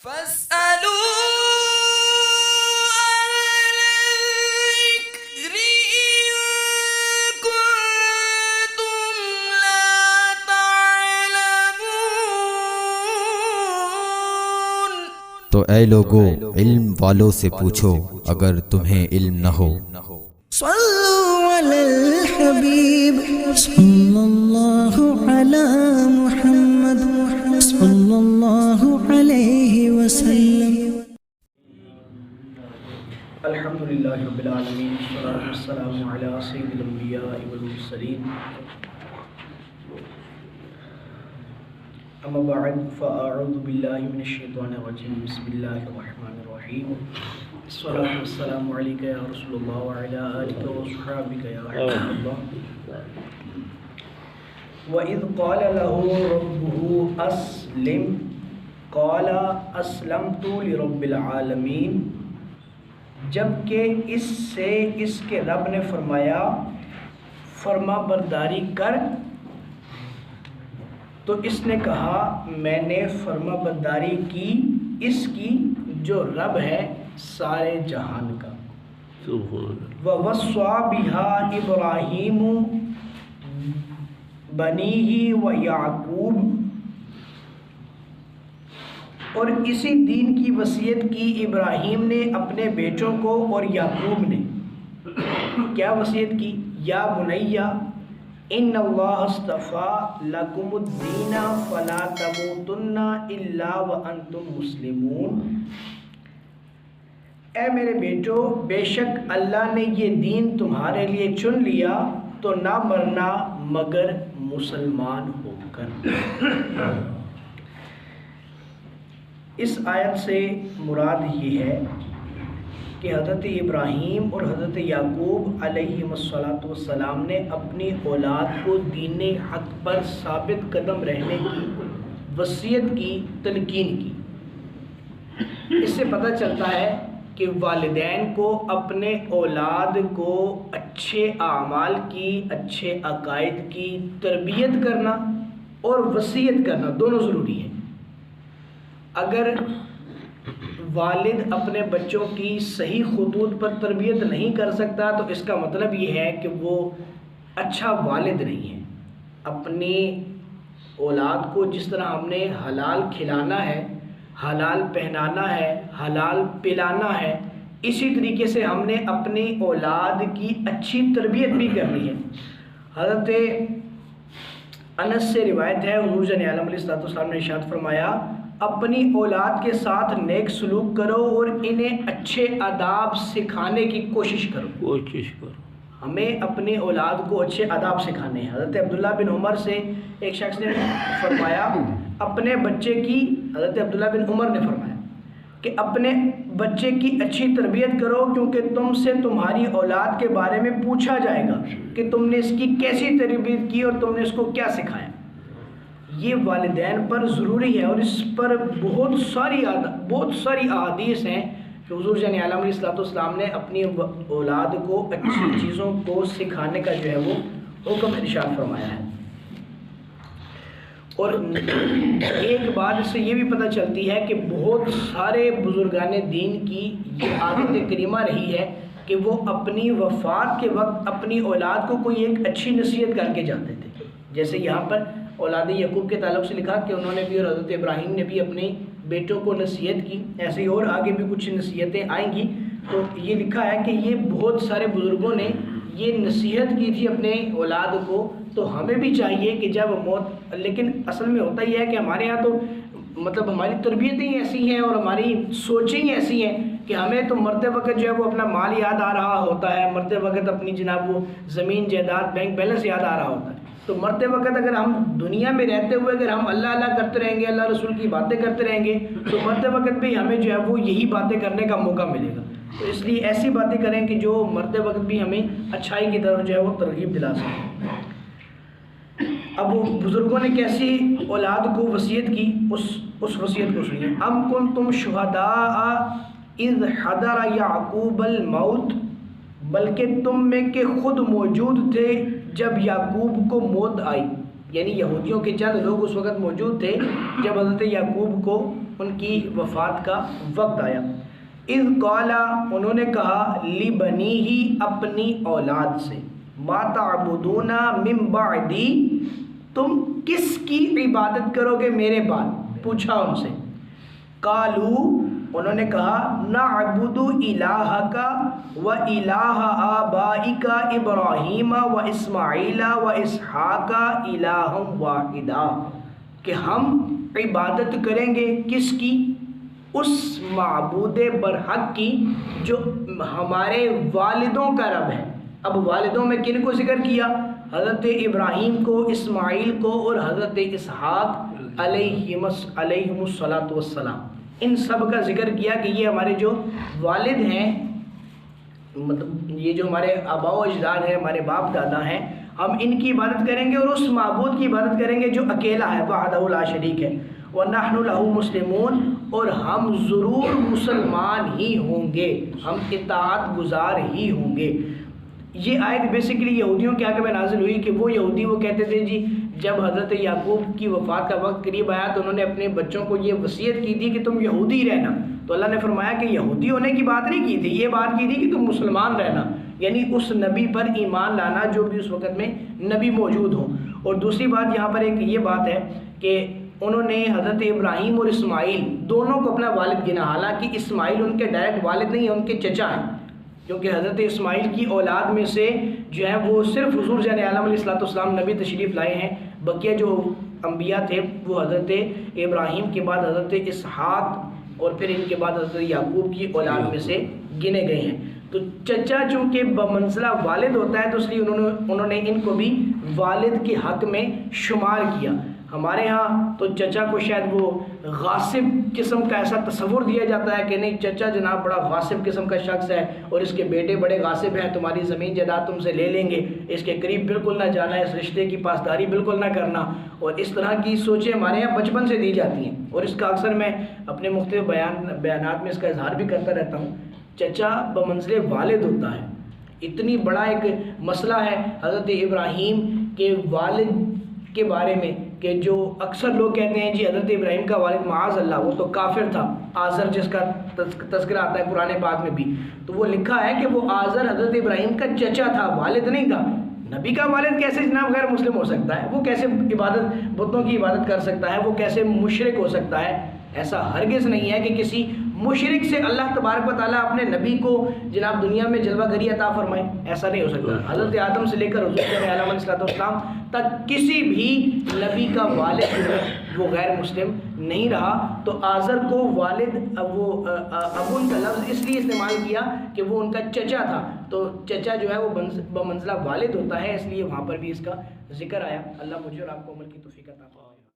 فاسألوا الذكر إن كنتم لا تعلمون۔ تو اے لوگو علم والوں سے پوچھو اگر تمہیں علم نہ ہو۔ صلوا علی الحبیب صلی اللہ علی محمد صلی اللہ علیہ وسلم۔ الحمدللہ رب العالمین والصلاۃ والسلام علی سید الانبیاء والمرسلین اما بعد فاعوذ باللہ من الشیطان الرجیم بسم اللہ الرحمن الرحیم الصلاۃ والسلام علیک یا رسول اللہ وعلی آلک وصحبک یا حبیب اللہ۔ وَإِذْ قَالَ لَهُ رَبُّهُ أَسْلِمْ قَالَ أَسْلَمْتُ لِرَبِّ الْعَالَمِينَ، جبکہ اس سے اس کے رب نے فرمایا فرما برداری کر، تو اس نے کہا میں نے فرما برداری کی اس کی جو رب ہے سارے جہان کا۔ وَوَصَّى بِهَا إِبْرَاهِيمُ بَنِيهِ وَيَعْقُوبُ، اور اسی دین کی وصیت کی ابراہیم نے اپنے بیٹوں کو اور یعقوب نے۔ کیا وصیت کی؟ یا بنیا ان اللہ اصطفیٰ لکم الدین فلا تموتن الا وانتم مسلمون، اے میرے بیٹو بے شک اللہ نے یہ دین تمہارے لیے چن لیا تو نہ مرنا مگر مسلمان ہو کر۔ اس آیت سے مراد یہ ہے کہ حضرت ابراہیم اور حضرت یعقوب علیہ السلام نے اپنی اولاد کو دین حق پر ثابت قدم رہنے کی وصیت کی، تلقین کی۔ اس سے پتہ چلتا ہے کہ والدین کو اپنے اولاد کو اچھے اعمال کی، اچھے عقائد کی تربیت کرنا اور وصیت کرنا دونوں ضروری ہے۔ اگر والد اپنے بچوں کی صحیح خطوط پر تربیت نہیں کر سکتا تو اس کا مطلب یہ ہے کہ وہ اچھا والد نہیں ہے۔ اپنی اولاد کو جس طرح ہم نے حلال کھلانا ہے، حلال پہنانا ہے، حلال پلانا ہے، اسی طریقے سے ہم نے اپنی اولاد کی اچھی تربیت بھی کرنی ہے۔ حضرت انس سے روایت ہے، حضور جان عالم علیہ السلام نے ارشاد فرمایا اپنی اولاد کے ساتھ نیک سلوک کرو اور انہیں اچھے آداب سکھانے کی کوشش کرو۔ ہمیں اپنی اولاد کو اچھے آداب سکھانے ہیں۔ حضرت عبداللہ بن عمر سے ایک شخص نے فرمایا اپنے بچے کی، حضرت عبداللہ بن عمر نے فرمایا کہ اپنے بچے کی اچھی تربیت کرو کیونکہ تم سے تمہاری اولاد کے بارے میں پوچھا جائے گا کہ تم نے اس کی کیسی تربیت کی اور تم نے اس کو کیا سکھایا۔ یہ والدین پر ضروری ہے اور اس پر بہت ساری احادیث ہیں کہ حضور جان عالم علیہ السلام نے اپنی اولاد کو اچھی چیزوں کو سکھانے کا جو ہے وہ حکم ارشاد فرمایا ہے۔ اور ایک بات اس سے یہ بھی پتہ چلتی ہے کہ بہت سارے بزرگان دین کی یہ عادت کریمہ رہی ہے کہ وہ اپنی وفات کے وقت اپنی اولاد کو کوئی ایک اچھی نصیحت کر کے جاتے تھے۔ جیسے یہاں پر اولاد یعقوب کے تعلق سے لکھا کہ انہوں نے بھی اور حضرت ابراہیم نے بھی اپنے بیٹوں کو نصیحت کی، ایسے ہی اور آگے بھی کچھ نصیحتیں آئیں گی۔ تو یہ لکھا ہے کہ یہ بہت سارے بزرگوں نے یہ نصیحت کی تھی اپنے اولاد کو، تو ہمیں بھی چاہیے کہ جب موت، لیکن اصل میں ہوتا یہ ہے کہ ہمارے ہاں تو مطلب ہماری تربیتیں ایسی ہیں اور ہماری سوچیں ایسی ہیں کہ ہمیں تو مرتے وقت جو ہے وہ اپنا مال یاد آ رہا ہوتا ہے، مرتے وقت اپنی جناب وہ زمین جائیداد بینک بیلنس یاد آ رہا ہوتا ہے۔ تو مرتے وقت اگر ہم دنیا میں رہتے ہوئے اگر ہم اللہ اللہ کرتے رہیں گے، اللہ رسول کی باتیں کرتے رہیں گے، تو مرتے وقت بھی ہمیں جو ہے وہ یہی باتیں کرنے کا موقع ملے گا۔ تو اس لیے ایسی باتیں کریں کہ جو مرتے وقت بھی ہمیں اچھائی کی طرف جو ہے وہ ترغیب دلا سکیں۔ اب وہ بزرگوں نے کیسی اولاد کو وصیت کی، اس وصیت کو سنیے۔ ام کنتم شہداء اذ حضر یعقوب الموت، بلکہ تم میں کہ خود موجود تھے جب یعقوب کو موت آئی، یعنی یہودیوں کے چند لوگ اس وقت موجود تھے جب حضرت یعقوب کو ان کی وفات کا وقت آیا. اذ قال انہوں نے کہا لبنیہ اپنی اولاد سے ما تعبدون من بعدی تم کس کی عبادت کرو گے میرے بعد، پوچھا ان سے. قالو انہوں نے کہا نعبد الہک و الہ آبائک ابراہیم و اسماعیل و اسحاق الہ واحدا، کہ ہم عبادت کریں گے کس کی؟ اس معبود برحق کی جو ہمارے والدوں کا رب ہے. اب والدوں میں کن کو ذکر کیا؟ حضرت ابراہیم کو، اسماعیل کو اور حضرت اسحاق علیہم الصلاۃ والسلام. ان سب کا ذکر کیا کہ یہ ہمارے جو والد ہیں، مطلب یہ جو ہمارے آباء و اجداد ہیں، ہمارے باپ دادا ہیں، ہم ان کی عبادت کریں گے اور اس معبود کی عبادت کریں گے جو اکیلا ہے، وحدہ لا شریک ہے. وَنَحْنُ لَهُ مُسْلِمُونَ، اور ہم ضرور مسلمان ہی ہوں گے، ہم اطاعت گزار ہی ہوں گے. یہ آیت بیسیکلی یہودیوں کے حق میں نازل ہوئی کہ وہ یہودی وہ کہتے تھے جی جب حضرت یعقوب کی وفات کا وقت قریب آیا تو انہوں نے اپنے بچوں کو یہ وصیت کی تھی کہ تم یہودی رہنا. تو اللہ نے فرمایا کہ یہودی ہونے کی بات نہیں کی تھی، یہ بات کی تھی کہ تم مسلمان رہنا، یعنی اس نبی پر ایمان لانا جو بھی اس وقت میں نبی موجود ہوں. اور دوسری بات یہاں پر ایک یہ بات ہے کہ انہوں نے حضرت ابراہیم اور اسماعیل دونوں کو اپنا والد گنا، حالانکہ اسماعیل ان کے ڈائریکٹ والد نہیں ہیں، ان کے چچا ہیں، کیونکہ حضرت اسماعیل کی اولاد میں سے جو ہے وہ صرف حضور جان عالم علیہ الصلوۃ والسلام نبی تشریف لائے ہیں. بقیہ جو انبیاء تھے وہ حضرت ابراہیم کے بعد حضرت اسحاق اور پھر ان کے بعد حضرت یعقوب کی اولاد میں سے گنے گئے ہیں. تو چچا چونکہ بمنزلہ والد ہوتا ہے تو اس لیے انہوں نے ان کو بھی والد کے حق میں شمار کیا. ہمارے ہاں تو چچا کو شاید وہ غاصب قسم کا ایسا تصور دیا جاتا ہے کہ نہیں چچا جناب بڑا غاصب قسم کا شخص ہے اور اس کے بیٹے بڑے غاصب ہیں، تمہاری زمین جائیداد تم سے لے لیں گے، اس کے قریب بالکل نہ جانا، اس رشتے کی پاسداری بالکل نہ کرنا. اور اس طرح کی سوچیں ہمارے یہاں بچپن سے دی جاتی ہیں، اور اس کا اکثر میں اپنے مختلف بیانات میں اس کا اظہار بھی کرتا رہتا ہوں. چچا بمنزل والد ہوتا ہے. اتنی بڑا ایک مسئلہ ہے حضرت ابراہیم کے والد کے بارے میں کہ جو اکثر لوگ کہتے ہیں جی حضرت ابراہیم کا والد معاذ اللہ وہ تو کافر تھا، آزر جس کا تذکرہ آتا ہے قرآن پاک میں بھی، تو وہ لکھا ہے کہ وہ آزر حضرت ابراہیم کا چچا تھا، والد نہیں تھا. نبی کا والد کیسے جناب غیر مسلم ہو سکتا ہے؟ وہ کیسے بتوں کی عبادت کر سکتا ہے؟ وہ کیسے مشرک ہو سکتا ہے؟ ایسا ہرگز نہیں ہے کہ کسی مشرک سے اللہ تبارک و تعالیٰ اپنے نبی کو جناب دنیا میں جلوہ گری عطا فرمائے، ایسا نہیں ہو سکتا. حضرت آدم سے لے کر حضور علیہ السلام تک کسی بھی نبی کا والد وہ غیر مسلم نہیں رہا. تو آزر کو والد وہ ابن کا لفظ اس لیے استعمال کیا کہ وہ ان کا چچا تھا، تو چچا جو ہے وہ بمنزلہ والد ہوتا ہے، اس لیے وہاں پر بھی اس کا ذکر آیا. اللہ مجھے اور آپ کو عمل کی توفیق عطا فرمائے.